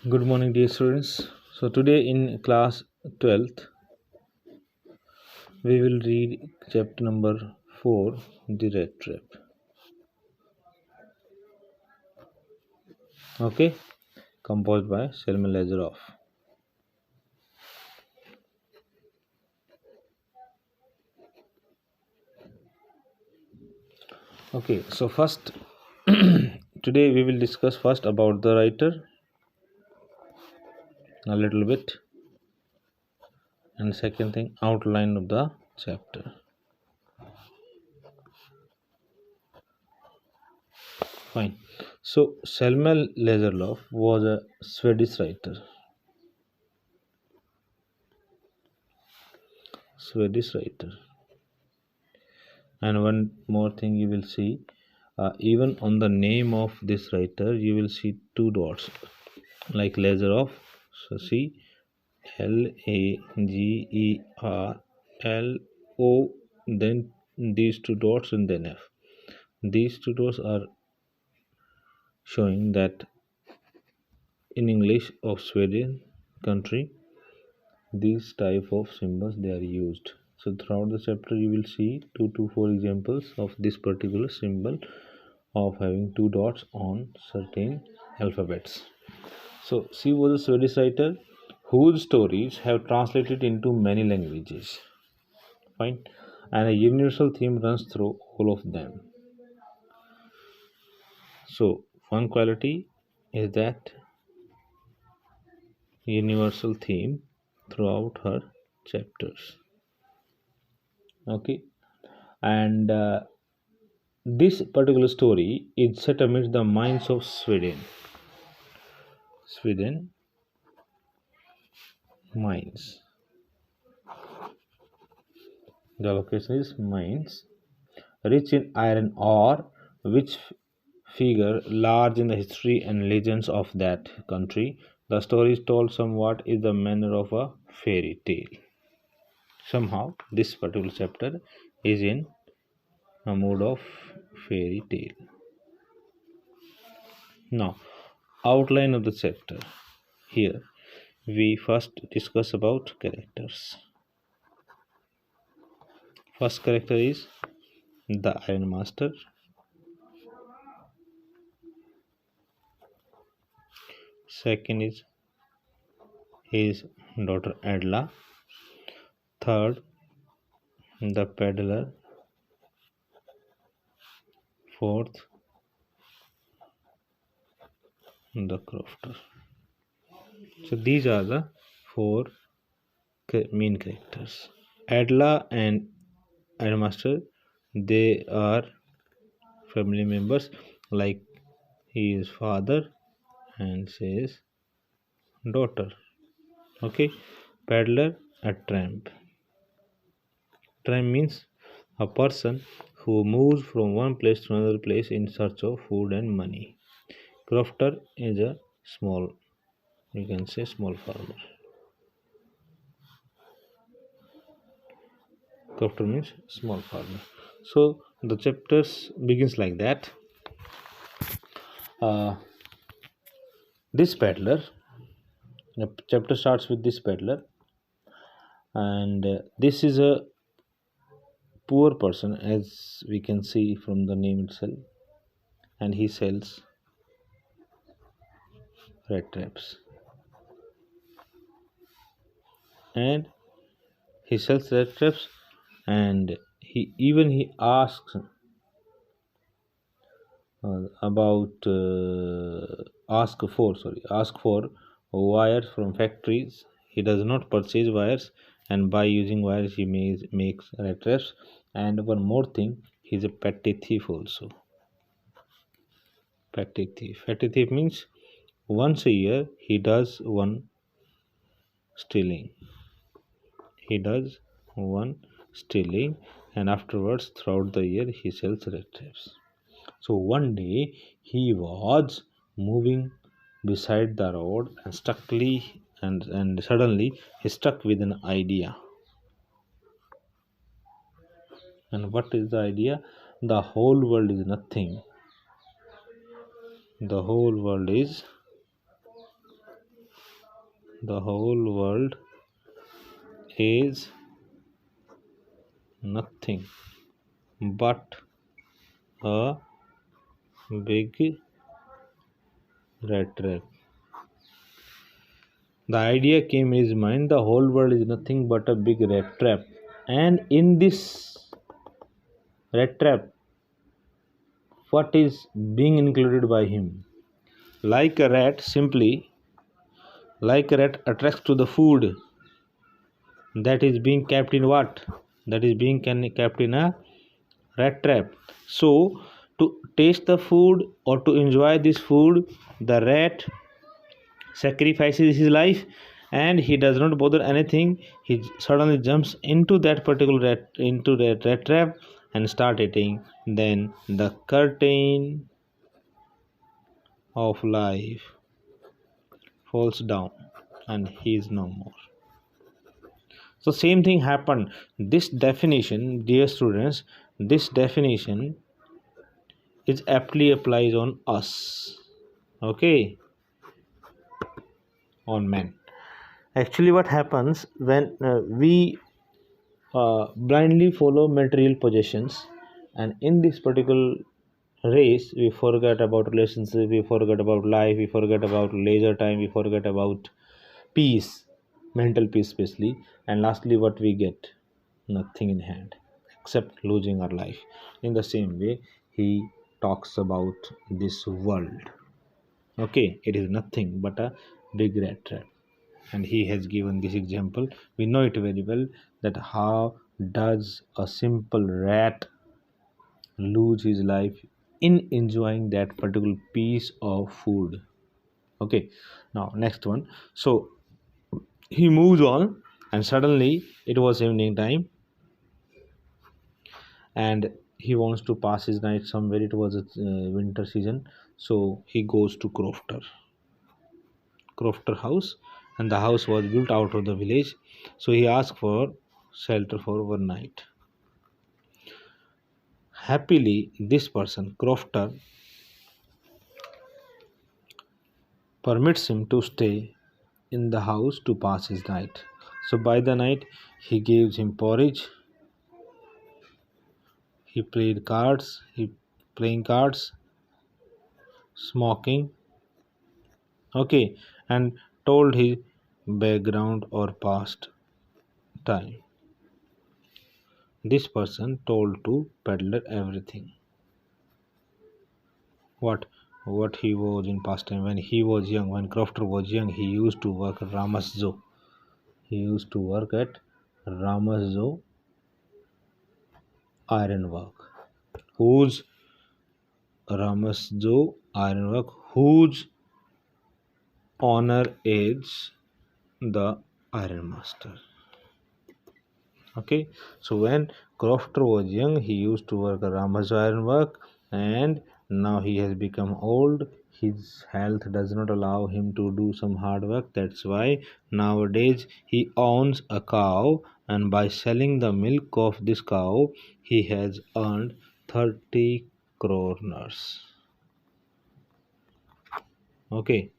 Good morning, dear students. So, today in class 12th, we will read chapter number 4, the Rattrap. Okay, composed by Selma Lazaroff. Okay, so first, today we will discuss first about the writer a little bit, and second thing, outline of the chapter. Fine. So, Selma Lazaroff was a Swedish writer. Swedish writer. And one more thing you will see, even on the name of this writer, you will see two dots like Lazaroff. So, see Lagerl, then these two dots and then F. These two dots are showing that in English of Sweden country, these type of symbols they are used. So throughout the chapter you will see 2 to 4 examples of this particular symbol of having two dots on certain alphabets. So she was a Swedish writer whose stories have translated into many languages. Fine. And a universal theme runs through all of them. So one quality is that universal theme throughout her chapters. Okay. And this particular story is set amidst the mines of Sweden. Sweden mines. The location is mines, rich in iron ore, which figure large in the history and legends of that country. The story is told somewhat in the manner of a fairy tale. Somehow, this particular chapter is in a mood of fairy tale. Now, outline of the chapter. Here, we first discuss about characters. First character is the Iron Master. Second is his daughter Adla. Third, the peddler. Fourth, the crofter. So these are the four main characters. Adla and Iron Master, they are family members, like he is father and says daughter. Okay, peddler, a tramp. Tramp means a person who moves from one place to another place in search of food and money. Crofter is a small, you can say small farmer. Crofter means small farmer. So the chapters begins like that. This peddler, the chapter starts with this peddler, and this is a poor person, as we can see from the name itself, and he sells rat traps. And he sells rat traps, and he asks ask for wires from factories. He does not purchase wires, and by using wires he makes rat traps. And one more thing, he's a petty thief also. Petty thief. Petty thief means once a year he does one stealing. He does one stealing, and afterwards throughout the year he sells rat traps. So one day he was moving beside the road and suddenly he struck with an idea. And what is the idea? The whole world is nothing. The whole world is the whole world is nothing but a big rat trap. The idea came in his mind, the whole world is nothing but a big rat trap. And in this rat trap, what is being included by him? Like a rat, simply, like a rat attracts to the food that is being kept in what? That is being kept in a rat trap. So, to taste the food or to enjoy this food, the rat sacrifices his life and he does not bother anything. He suddenly jumps into that particular rat trap and start eating. Then the curtain of life falls down and he is no more. So same thing happened. This definition, dear students, this definition is aptly applies on us. Okay, on men. Actually, what happens when we blindly follow material possessions, and in this particular race, we forget about relationship, we forget about life, we forget about leisure time, we forget about peace, mental peace, especially, and lastly, what we get? Nothing in hand except losing our life. In the same way, he talks about this world. Okay, it is nothing but a big rat trap, and he has given this example. We know it very well that how does a simple rat lose his life in enjoying that particular piece of food. Okay, now next one. So he moves on, and suddenly it was evening time, and he wants to pass his night somewhere. It was a winter season, so he goes to Crofter house, and the house was built out of the village. So he asked for shelter for one night. Happily, this person, Crofter, permits him to stay in the house to pass his night. So by the night, he gives him porridge. He played cards. He playing cards, smoking. Okay, and told his background or past time. This person told to peddler everything. What what he was in past time when he was young. When Crofter was young, he used to work at Ramas Zoo. He used to work at Ramas Zoo ironwork. Whose Ramas Zoo ironwork? Whose honor is the Iron Master. Okay, so when Crofter was young, he used to work at Ramas ironwork, and now he has become old. His health does not allow him to do some hard work. That's why nowadays he owns a cow, and by selling the milk of this cow, he has earned 30 kroners. Okay,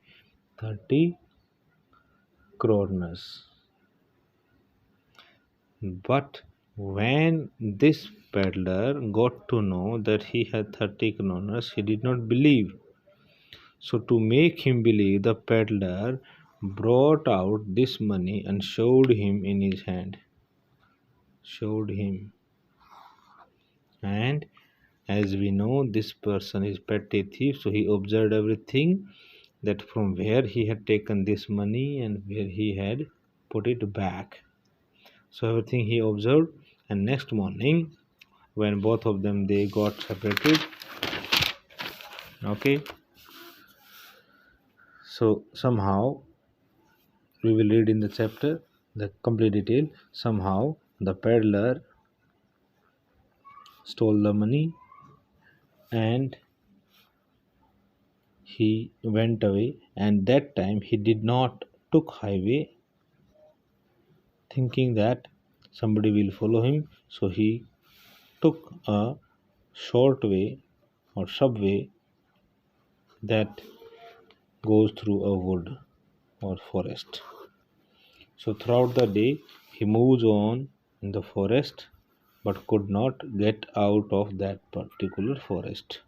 30 kroners. But when this peddler got to know that he had 30 kroners, he did not believe. So, to make him believe, the peddler brought out this money and showed him in his hand. Showed him. And as we know, this person is petty thief, so he observed everything, that from where he had taken this money and where he had put it back. So everything he observed, and next morning when both of them they got separated. Okay, so somehow we will read in the chapter the complete detail. Somehow the peddler stole the money and he went away, and that time he did not took highway thinking that somebody will follow him, so he took a short way or subway that goes through a wood or forest. So throughout the day, he moves on in the forest but could not get out of that particular forest.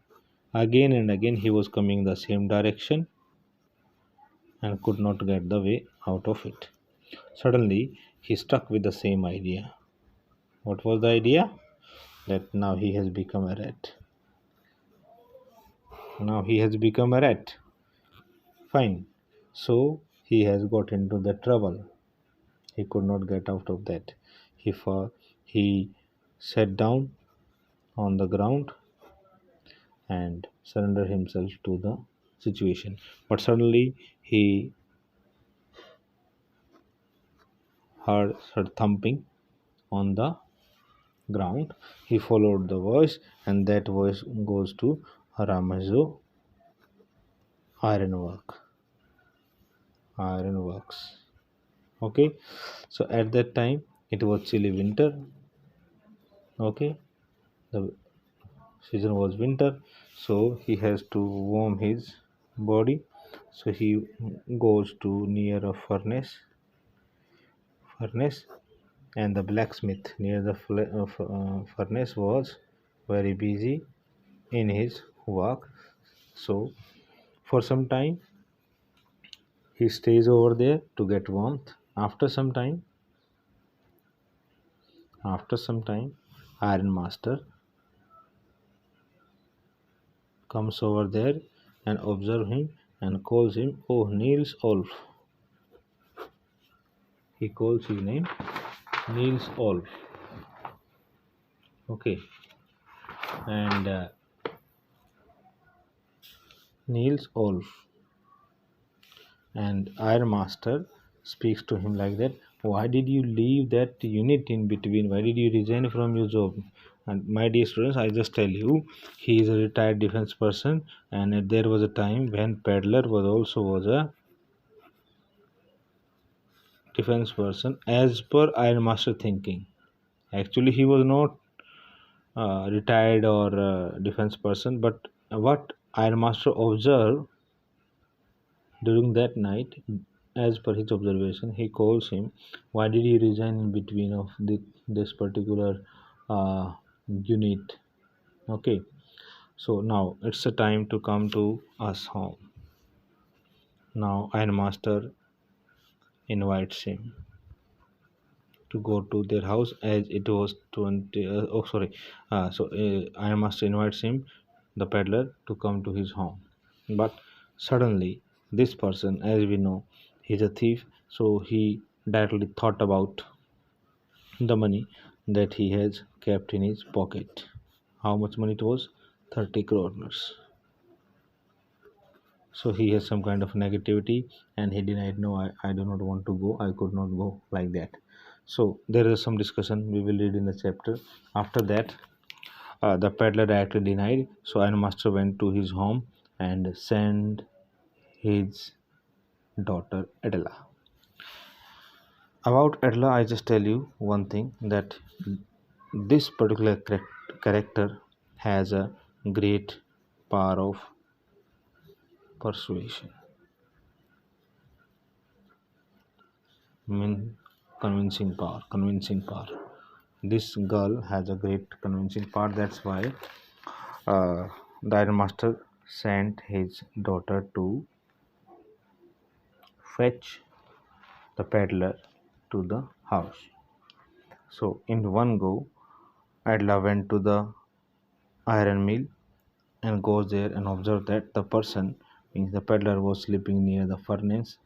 Again and again, he was coming the same direction and could not get the way out of it. Suddenly, he stuck with the same idea. What was the idea? That now he has become a rat. Now he has become a rat. Fine. So he has got into the trouble. He could not get out of that. He sat down on the ground and surrendered himself to the situation. But suddenly he heard thumping on the ground. He followed the voice, and that voice goes to Haramazo Ironwork. Ironworks. Okay, so at that time it was chilly winter. Okay, the season was winter, so he has to warm his body. So he goes to near a furnace, and the blacksmith near the furnace was very busy in his work. So for some time he stays over there to get warmth. After some time, Iron Master comes over there and observes him and calls him, oh, Niels Olf. He calls his name Niels Olf. Okay, and Niels Olf, and Iron Master speaks to him like that. Why did you leave that unit in between? Why did you resign from your job? And my dear students, I just tell you, he is a retired defense person, and there was a time when Peddler was a defense person as per Iron Master thinking. Actually, he was not retired or defense person, but what Iron Master observed during that night, as per his observation, he calls him. Why did he resign in between of this particular unit? Okay, so now it's a time to come to us home. Now Iron Master invites him to go to their house as it was 20 oh sorry Iron Master invites him, the peddler, to come to his home. But suddenly this person, as we know, he's a thief, so he directly thought about the money that he has kept in his pocket. How much money it was? 30 kroners. So he has some kind of negativity, and he denied, no, I do not want to go, I could not go, like that. So there is some discussion we will read in the chapter. After that, the peddler directly denied, so Iron Master went to his home and sent his daughter Adela. About Adela, I just tell you one thing, that this particular character has a great power of persuasion, mean convincing power. This girl has a great convincing power. That's why the Iron Master sent his daughter to fetch the peddler to the house. So in one go, Adla went to the iron mill and goes there and observed that the person, means the peddler, was sleeping near the furnace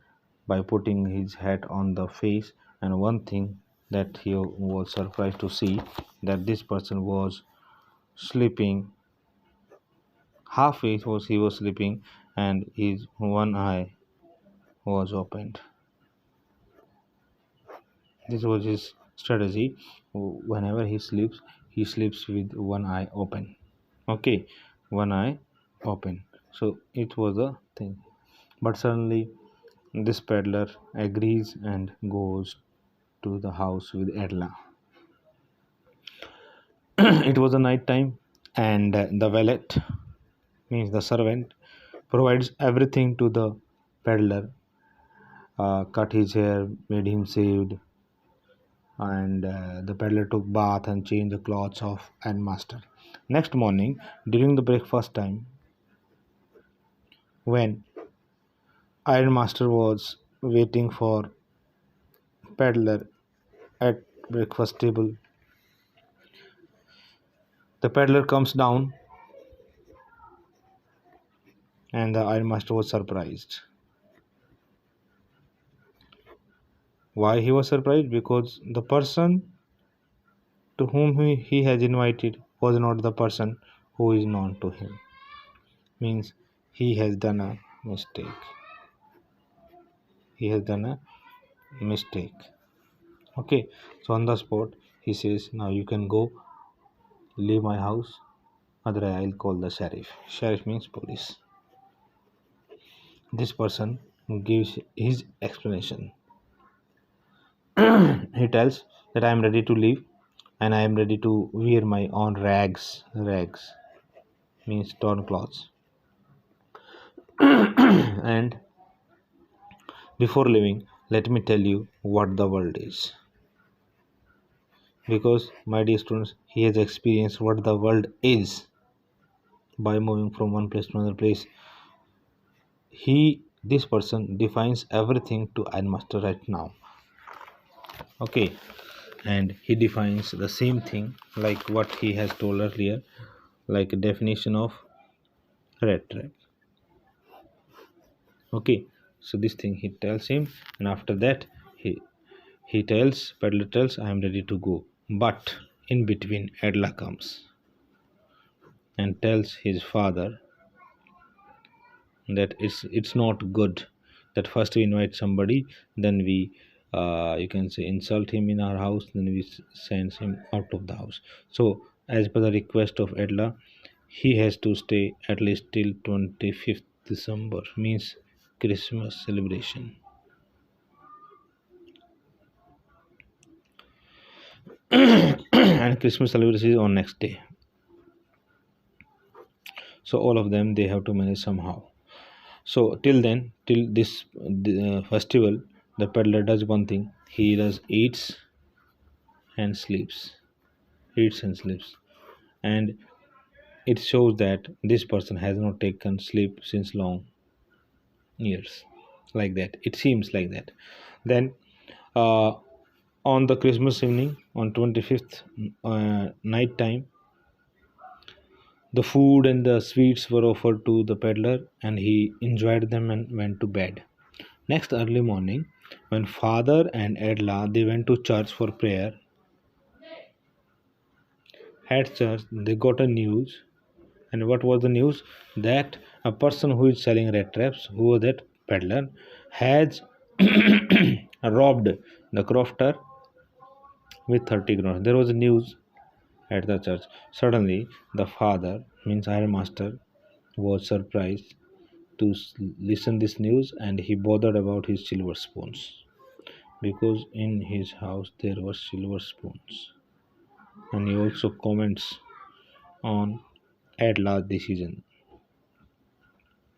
by putting his hat on the face. And one thing that he was surprised to see, that this person was sleeping halfway, was he was sleeping and his one eye was opened. This was his strategy. Whenever he sleeps with one eye open. Okay, one eye open. So it was a thing. But suddenly this peddler agrees and goes to the house with Edla. It was a night time, and the valet, means the servant, provides everything to the peddler cut his hair, made him shaved, and the peddler took bath and changed the clothes of Ironmaster. Next morning, during the breakfast time, when Ironmaster was waiting for peddler at breakfast table, the peddler comes down, and the Ironmaster was surprised. Why he was surprised? Because the person to whom he has invited was not the person who is known to him. Means he has done a mistake. He has done a mistake. Okay, so on the spot he says, now you can go, leave my house, otherwise I'll call the sheriff. Sheriff means police. This person gives his explanation. He tells that I am ready to leave and I am ready to wear my own rags. Rags means torn clothes. And before leaving, let me tell you what the world is. Because, my dear students, he has experienced what the world is by moving from one place to another place. This person defines everything to Ironmaster right now. Okay, and he defines the same thing like what he has told earlier, like a definition of Rattrap. Okay, so this thing he tells him, and after that he tells peddler tells, I am ready to go. But in between, Adla comes and tells his father that it's not good that first we invite somebody, then we you can say insult him in our house, then we send him out of the house. So as per the request of Adla, he has to stay at least till 25th December, means Christmas celebration. And Christmas celebration is on next day, so all of them they have to manage somehow. So till then, till this festival, the peddler does one thing. He does and sleeps eats and sleeps, and it shows that this person has not taken sleep since long years, like that it seems like that. Then uh, on the Christmas evening, on 25th night time, the food and the sweets were offered to the peddler, and he enjoyed them and went to bed. Next early morning, when father and Edla they went to church for prayer, at church they got a news. And what was the news? That a person who is selling red traps, who was that peddler, has robbed the crofter with 30 crowns. There was a news at the church. Suddenly, the father, means Ironmaster, was surprised to listen this news, and he bothered about his silver spoons, because in his house there were silver spoons. And he also comments on Adla's decision.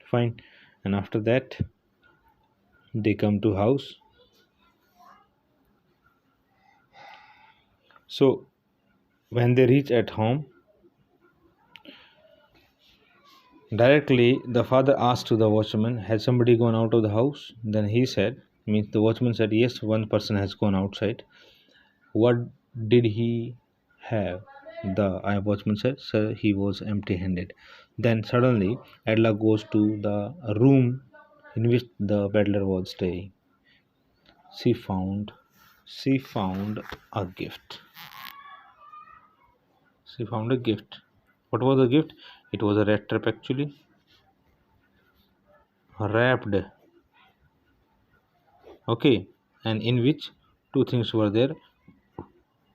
Fine. And after that, they come to house. So when they reach at home, directly the father asked to the watchman, has somebody gone out of the house? Then he said, means the watchman said, yes, one person has gone outside. What did he have? The watchman said, sir, he was empty handed. Then suddenly Adla goes to the room in which the peddler was staying. She found a gift. She found a gift. What was the gift? It was a rat trap, actually, wrapped. Okay, and in which two things were there.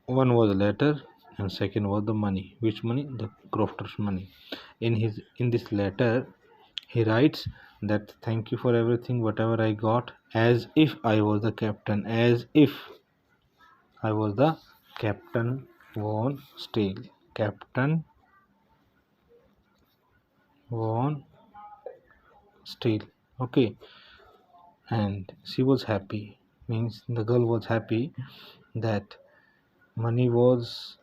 One was a letter, and second was the money. Which money? The crofter's money. In this letter, he writes that thank you for everything, whatever I got, as if I was the captain, as if I was the Captain Von Steele. Captain Von Steele. Okay, and she was happy. Means the girl was happy that money was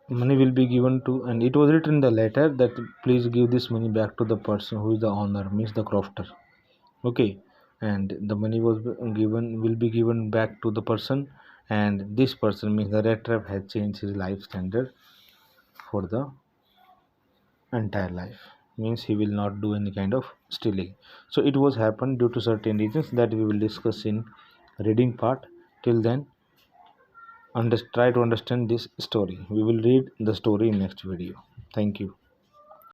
money will be given to, and it was written in the letter that please give this money back to the person who is the owner, means the crofter. Okay, and the money was given will be given back to the person, and this person, means the red trap, had changed his life standard for the entire life. Means he will not do any kind of stealing. So it was happened due to certain reasons that we will discuss in reading part. Till then, try to understand this story. We will read the story in next video. Thank you.